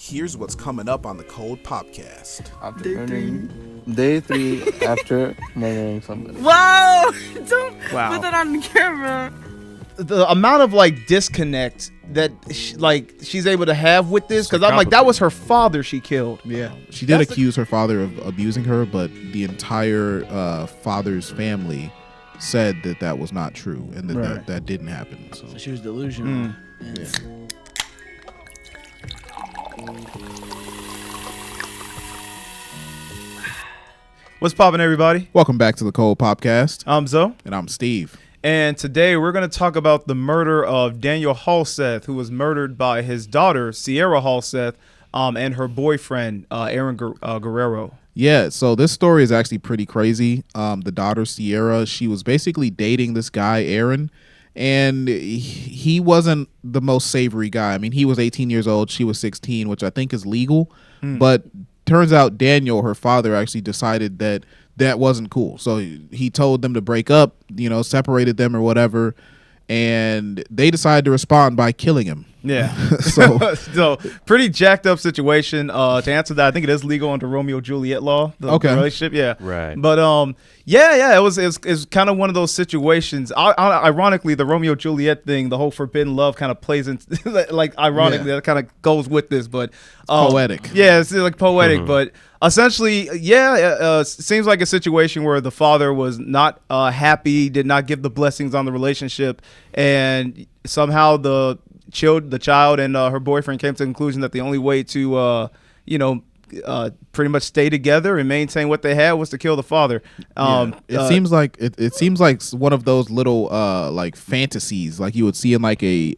Here's what's coming up on the Cold Popcast. Day three after murdering somebody. Wow! Don't put that on camera. The amount of disconnect that she's able to have with this, because I'm like, that was her father she killed. Yeah, she did accuse her father of abusing her, but the entire father's family said that was not true and that didn't happen. So she was delusional. Yeah. What's poppin', everybody? Welcome back to the Cold Popcast. I'm Zoe. And I'm Steve. And today we're going to talk about the murder of Daniel Halseth, who was murdered by his daughter, Sierra Halseth, and her boyfriend, Aaron Guerrero. Yeah, so this story is actually pretty crazy. The daughter, Sierra, she was basically dating this guy, Aaron, and he wasn't the most savory guy. I mean, he was 18 years old. She was 16, which I think is legal. But turns out Daniel, her father, actually decided that wasn't cool. So he told them to break up, separated them or whatever. And they decided to respond by killing him. Yeah. So pretty jacked up situation. To answer that, I think it is legal under Romeo Juliet law. The relationship. Yeah. Right. But it was kind of one of those situations. Ironically, the Romeo Juliet thing, the whole forbidden love kind of plays into ironically that kind of goes with this, but poetic. Yeah, it's like poetic, but essentially, seems like a situation where the father was not happy, did not give the blessings on the relationship, and somehow the child and her boyfriend came to the conclusion that the only way to pretty much stay together and maintain what they had was to kill the father. It seems like it seems like one of those little fantasies like you would see in like a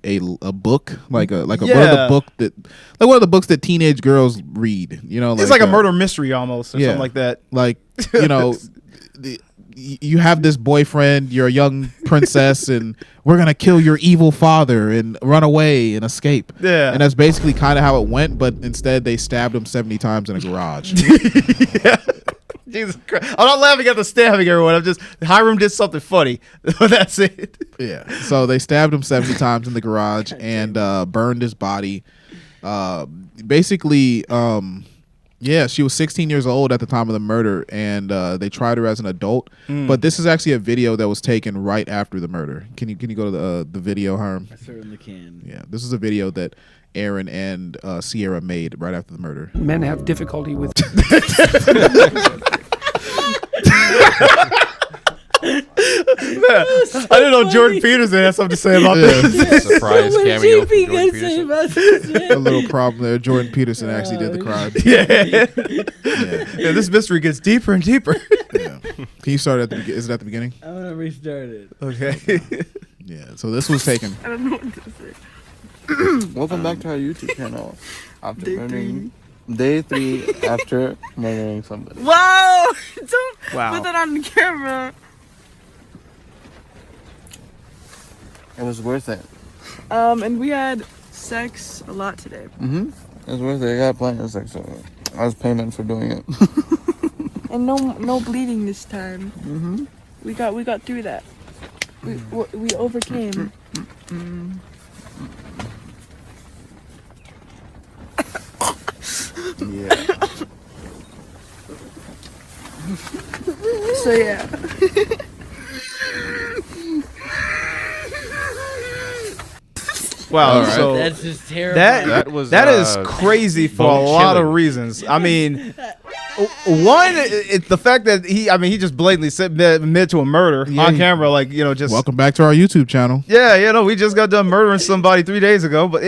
book, one of the books that teenage girls read. It's like a murder mystery almost, or something like that. Like you have this boyfriend, you're a young princess, and we're gonna kill your evil father and run away and escape. Yeah, and that's basically kind of how it went. But instead, they stabbed him 70 times in a garage. Yeah. Jesus Christ! I'm not laughing at the stabbing, everyone. Hiram did something funny. That's it. Yeah. So they stabbed him 70 times in the garage and burned his body. Yeah, she was 16 years old at the time of the murder, and they tried her as an adult. But this is actually a video that was taken right after the murder. Can you go to the video, Harm? I certainly can. Yeah, this is a video that Aaron and Sierra made right after the murder. Men have difficulty with... I didn't know Jordan Peterson had something to say about this. Surprise cameo from Jordan Peterson. A little problem there. Jordan Peterson actually did the crime. Yeah, this mystery gets deeper and deeper. Yeah. Can you start at the beginning? Is it at the beginning? I'm gonna restart it. Okay. Yeah. So this was taken. I don't know what to say. Welcome back to our YouTube channel. Day three after murdering somebody. Wow! Don't put that on camera. It was worth it. And we had sex a lot today. It was worth it. I got plenty of sex. So I was payment for doing it. And no bleeding this time. We got through that. We overcame. Yeah. So yeah. Wow, right. so That's just terrible. that is crazy for a lot of reasons. I mean, one, it's the fact that he just blatantly admitted to a murder on camera, just Welcome back to our YouTube channel. Yeah, we just got done murdering somebody 3 days ago, but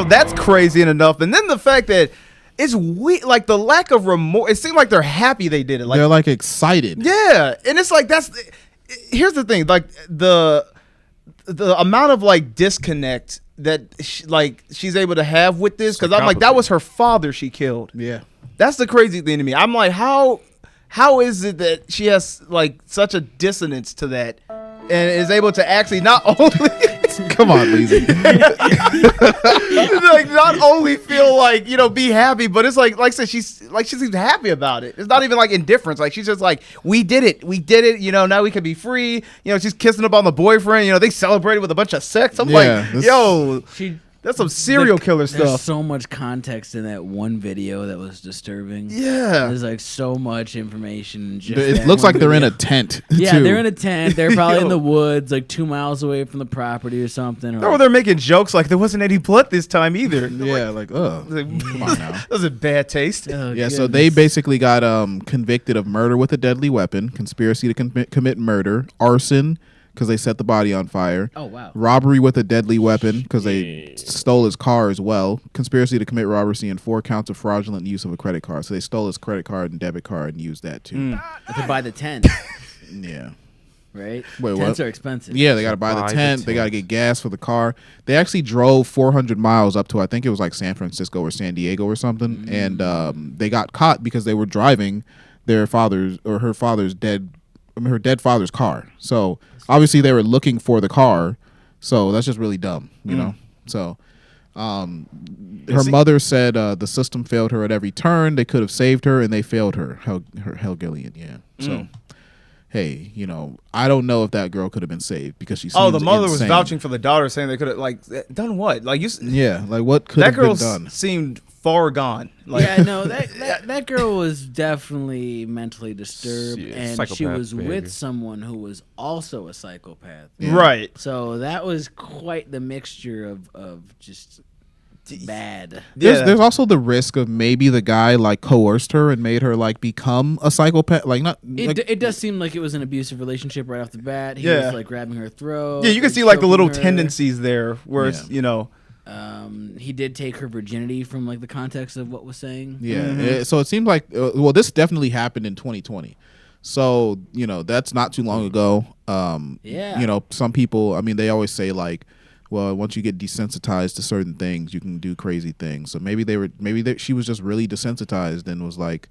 that's crazy enough. And then the fact that it's weird, like the lack of remorse. It seemed like they're happy they did it. Like they're excited. Yeah, and it's like here's the thing, like the amount of disconnect that she's able to have with this, because I'm like, that was her father she killed. Yeah, that's the crazy thing to me. I'm like, how is it that she has such a dissonance to that and is able to actually not only come on, Lizzie. Not only feel be happy, but it's like I said, she seems happy about it. It's not even indifference. She's just we did it. Now we can be free. She's kissing up on the boyfriend. They celebrated with a bunch of sex. I'm That's some serial killer There's stuff. so much context in that one video that was disturbing. Yeah. There's like so much information. It looks like they're in a tent. Yeah, too. they're in a tent. They're probably in the woods, like 2 miles away from the property or something. Or they're making jokes like there wasn't any blood this time either. Yeah, come on now. That was a bad taste. Oh, Yeah, so goodness. they basically got convicted of murder with a deadly weapon, conspiracy to commit murder, arson because they set the body on fire. Oh, wow. Robbery with a deadly weapon because they stole his car as well. Conspiracy to commit robbery and 4 counts of fraudulent use of a credit card. So they stole his credit card and debit card and used that too. To buy the tent, Yeah. right? Wait, Tents what? are expensive. Yeah, they got to buy the tent. They got to get gas for the car. They actually drove 400 miles up to, I think it was like San Francisco or San Diego or something. And they got caught because they were driving her dead father's car. So obviously they were looking for the car. So that's just really dumb, you know? So her mother said the system failed her at every turn. They could have saved her and they failed her. Helgillian, yeah. So hey, you know, I don't know if that girl could have been saved because she seems the mother was insane. vouching for the daughter, saying they could have like done what? Like what could that have been girl done? seemed far gone. Like, Yeah, no, that girl was definitely mentally disturbed, and she psychopath was behavior. with someone who was also a psychopath. right. So that was quite the mixture of just bad. There's also the risk of maybe the guy like coerced her and made her like become a psychopath. Like not. It does seem like it was an abusive relationship right off the bat. He Yeah. was like grabbing her throat. Yeah, you can and see like the choking little her. tendencies there where it's, you know. He did take her virginity from like the context of what was saying. Yeah. So it seemed like this definitely happened in 2020. So you know that's not too long ago. Yeah. You know, some people. I mean, they always say like, well, once you get desensitized to certain things, you can do crazy things. So maybe she was just really desensitized and was like,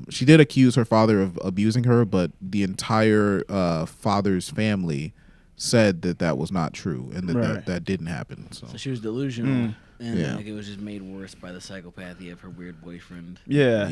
she did accuse her father of abusing her, but the entire father's family said that was not true and that didn't happen. So So she was delusional, and Yeah. like it was just made worse by the psychopathy of her weird boyfriend. Yeah.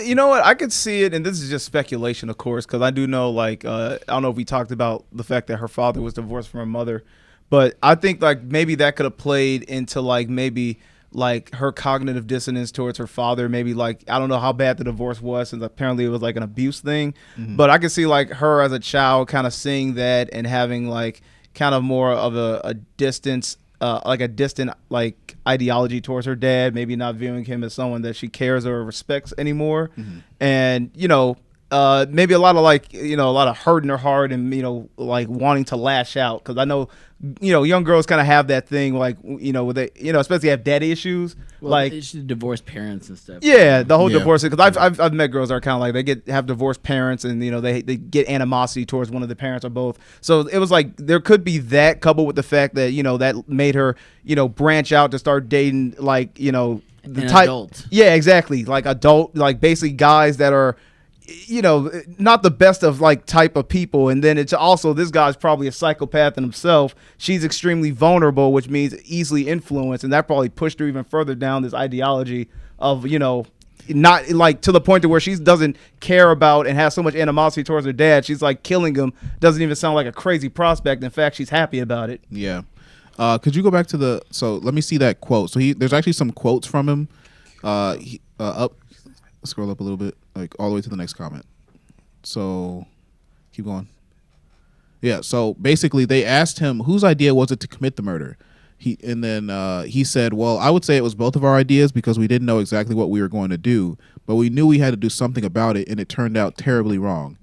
You know what? I could see it, and this is just speculation, of course, because I do know, like, I don't know if we talked about the fact that her father was divorced from her mother, but I think, like, maybe that could have played into, like, maybe, like, her cognitive dissonance towards her father. Maybe, like, I don't know how bad the divorce was, since apparently it was, like, an abuse thing. But I could see, like, her as a child kind of seeing that and having, like, kind of more of a distance, like a distant like ideology towards her dad, maybe not viewing him as someone that she cares or respects anymore. And you know, maybe a lot of like, you know, a lot of hurt in her heart and, you know, like wanting to lash out, because I know, you know, young girls kind of have that thing, like, you know, with they, you know, especially have daddy issues. Well, like it's divorced parents and stuff. yeah, the whole Yeah. divorce, because I've met girls that are kind of like they have divorced parents, and you know they get animosity towards one of the parents or both. So it was like there could be that, coupled with the fact that, you know, that made her, you know, branch out to start dating, like, you know, the An type. adult. Yeah, exactly, like adult, like basically guys that are, you know, not the best of like type of people. And then it's also, this guy's probably a psychopath in himself. She's extremely vulnerable, which means easily influenced, and that probably pushed her even further down this ideology of, you know, not like to the point to where she doesn't care about and has so much animosity towards her dad. She's like killing him. Doesn't even sound like a crazy prospect. In fact, she's happy about it. Yeah. Could you go back to so let me see that quote. So there's actually some quotes from him. Scroll up a little bit, like all the way to the next comment. So keep going. Yeah. So basically they asked him whose idea was it to commit the murder. He said, well, I would say it was both of our ideas because we didn't know exactly what we were going to do, but we knew we had to do something about it, and it turned out terribly wrong.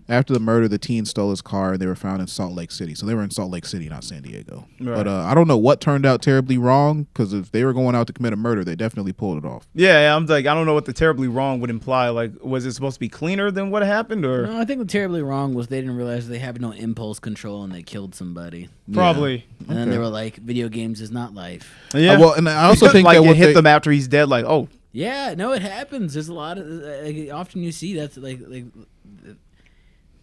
After the murder, the teen stole his car, and they were found in Salt Lake City. So they were in Salt Lake City, not San Diego. Right. But I don't know what turned out terribly wrong, because if they were going out to commit a murder, they definitely pulled it off. Yeah, I'm like, I don't know what the terribly wrong would imply. Like, was it supposed to be cleaner than what happened, or No, I think the terribly wrong was they didn't realize they have no impulse control and they killed somebody. probably? And then they were like, video games is not life. Yeah. Well, and I also Because, think like that it what hit they, them after he's dead. Like, oh, Yeah, no, it happens. There's a lot of often you see that's like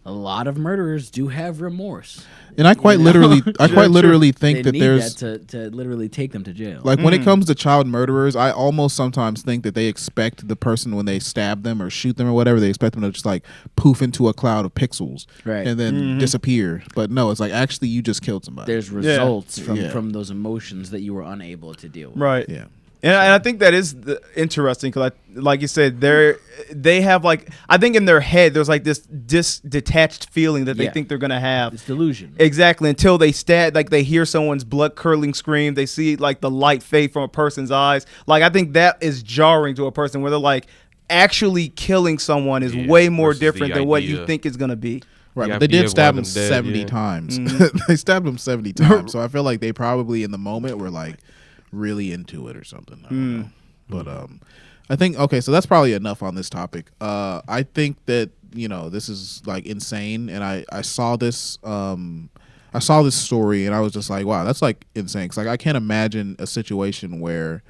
a lot of murderers do have remorse. And I quite literally think They that need there's that to literally take them to jail. like when it comes to child murderers, I almost sometimes think that they expect the person when they stab them or shoot them or whatever, they expect them to just like poof into a cloud of pixels and then disappear. But no, it's like actually you just killed somebody. There's results from those emotions that you were unable to deal with. Right. Yeah. And I think that is interesting because, like you said, they have like, I think in their head there's like this detached feeling that they think they're gonna have. It's delusion. Exactly, until they stab, like they hear someone's blood curdling scream, they see like the light fade from a person's eyes. Like I think that is jarring to a person where they're like, actually killing someone is way more different than what you think it's gonna be. Right, but they did stab him 70 times. They stabbed him 70 times, so I feel like they probably in the moment were like really into it or something. I don't know. But I think so that's probably enough on this topic. I think that this is like insane, and I saw this story and I was just like, wow, that's like insane. Because like I can't imagine a situation where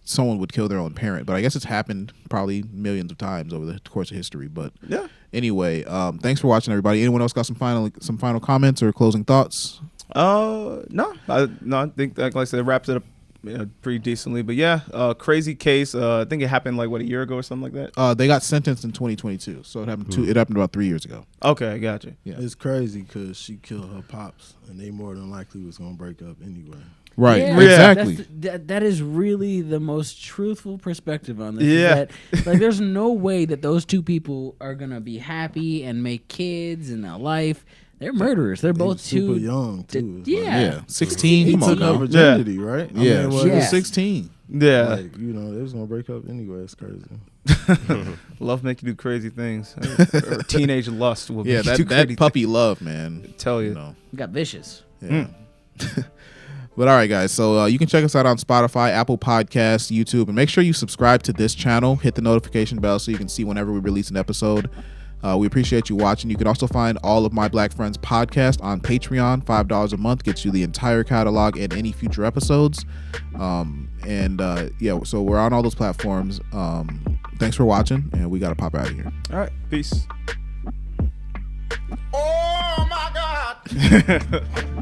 someone would kill their own parent, but I guess it's happened probably millions of times over the course of history. But anyway, thanks for watching, everybody. Anyone else got some final comments or closing thoughts? No, I think like I said, it wraps it up pretty decently. But crazy case. I think it happened like a year ago or something like that. They got sentenced in 2022, so it happened it happened about 3 years ago. Okay, gotcha. Yeah, it's crazy because she killed her pops, and they more than likely was gonna break up anyway. Right, yeah, exactly. That is really the most truthful perspective on this. Yeah, like there's no way that those two people are gonna be happy and make kids and a life. They're murderers. They're both super young too. Yeah, 16. Come on, took her virginity, right? I mean, she was 16. Yeah, like, they was gonna break up anyway. It's crazy. Love make you do crazy things. Or teenage lust will make you do that puppy love, man. I tell you, you got vicious. Yeah. But all right, guys. So you can check us out on Spotify, Apple Podcasts, YouTube, and make sure you subscribe to this channel. Hit the notification bell so you can see whenever we release an episode. We appreciate you watching. You can also find all of My Black Friends podcast on Patreon. $5 a month gets you the entire catalog and any future episodes. So we're on all those platforms. Thanks for watching, and we got to pop out of here. All right, peace. Oh my God.